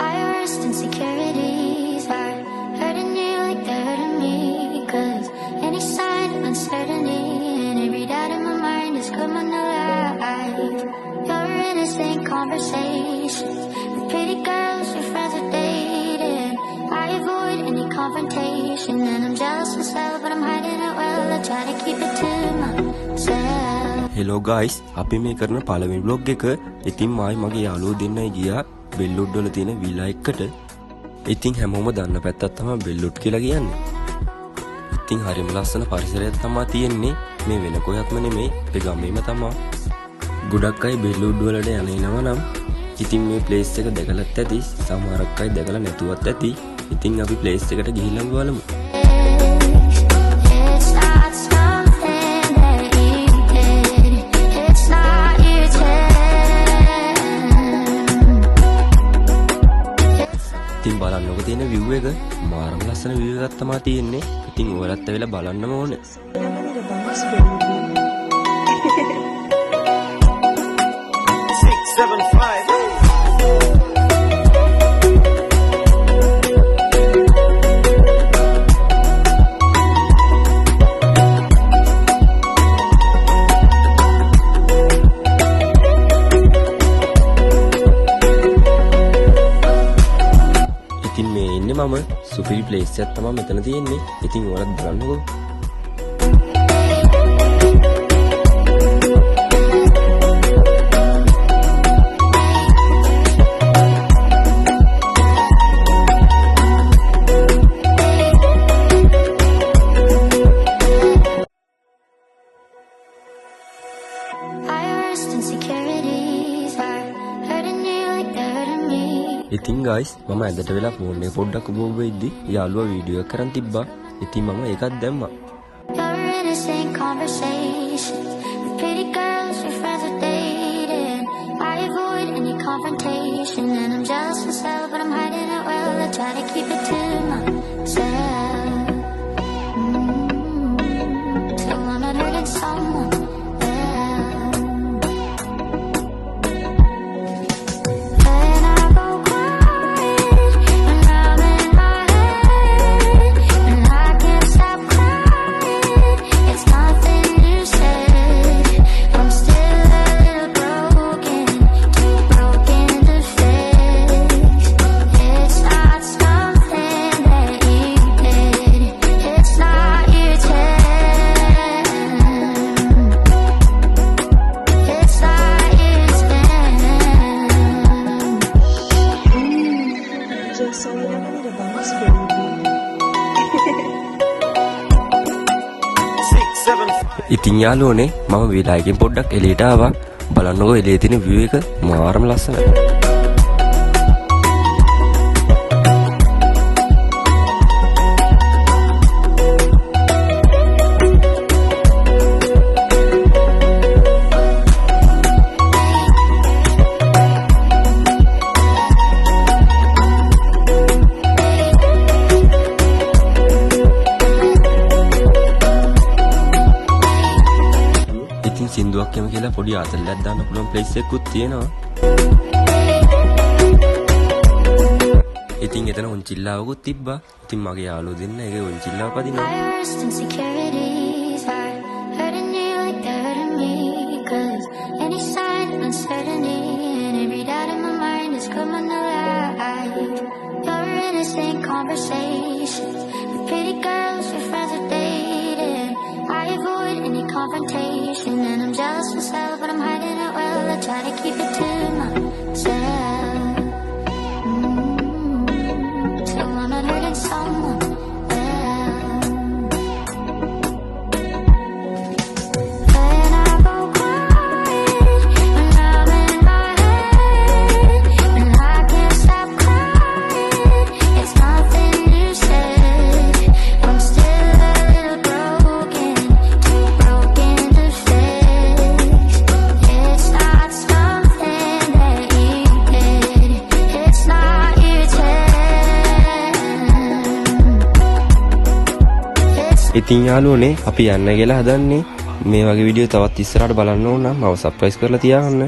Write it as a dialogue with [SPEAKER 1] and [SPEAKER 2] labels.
[SPEAKER 1] My worst insecurities are hurting you like they're hurting me. 'Cause any sign of uncertainty and every doubt in my mind is coming alive. Your innocent conversations with pretty girls your friends are dating. I avoid any confrontation and I'm jealous myself, but I'm hiding it well. I try to keep it to myself.
[SPEAKER 2] Hello guys, අපි මේ කරන පළවෙනි vlog එක. ඉතින් මායි මගේ යාළුවෝ දෙන්නයි ගියා බෙල්ලුඩ් වල තියෙන විලා එකට. ඉතින් හැමෝම දන්න පැත්තක් තමයි බෙල්ලුඩ් කියලා කියන්නේ. ඉතින් හරිම ලස්සන පරිසරයක් තමයි තියෙන්නේ. මේ වෙන කොහොත්ම නෙමෙයි, ඒ ගමේම තමයි. ගොඩක් අය බෙල්ලුඩ් වලට යනවා නම් ඉතින් මේ ප්ලේස් එක දැකලත් ඇති, සමහරක් අය දැකලා නැතුවත් ඇති. ඉතින් අපි ප්ලේස් එකට ගිහිල්ලා බලමු. ඉතින් බලන්නකො තියෙන view එක මාරම ලස්සන view එකක් තමයි තියෙන්නේ. ඉතින් ඔයාලත් ඇවිල්ලා බලන්නම ඕනේ. ඉතින් මේ ඉන්නේ මම සුපිරි ප්ලේස් එකක් තමයි මෙතන තියෙන්නේ. ඉතින් ඔයාලත් බලන්නකෝ. ඉතින් guys මම ඇඳට වෙලා ෆෝන් එක පොඩ්ඩක් ඔබ වෙද්දි යාළුවා වීඩියෝ එකක් කරන් තිබ්බා. ඉතින් මම ඒකත් දැම්මා. ඉතින් යාළුවනේ මම විලා එකෙන් පොඩ්ඩක් එළියට ආවා. බලන්නකෝ එළියේ තියෙන view එක මාරම ලස්සනයි. සින්දුවක් එම කියලා පොඩි ආතල්ලක් දාන්න පුළුවන් ප්ලේස් එකකුත් තියෙනවා. ඉතින් එතන උන්චිල්ලාවකුත් තිබ්බා. ඉතින් මගේ යාළුවෝ දෙන්න ඒකේ උන්චිල්ලාව පදිනවා.
[SPEAKER 1] Confrontation and I'm jealous myself, but I'm hiding it well. I try to keep it to myself. So I'm not hurting someone else. When I go quiet, when I'm in my head, and I can't stop crying, it's nothing you said. I'm still a little broken.
[SPEAKER 2] ඉතින් යාළුවනේ අපි යන්න කියලා හදන්නේ. මේ වගේ video තවත් ඉස්සරහට බලන්න ඕන නම් මම සබ්ස්ක්‍රයිබ් කරලා තියාගන්න.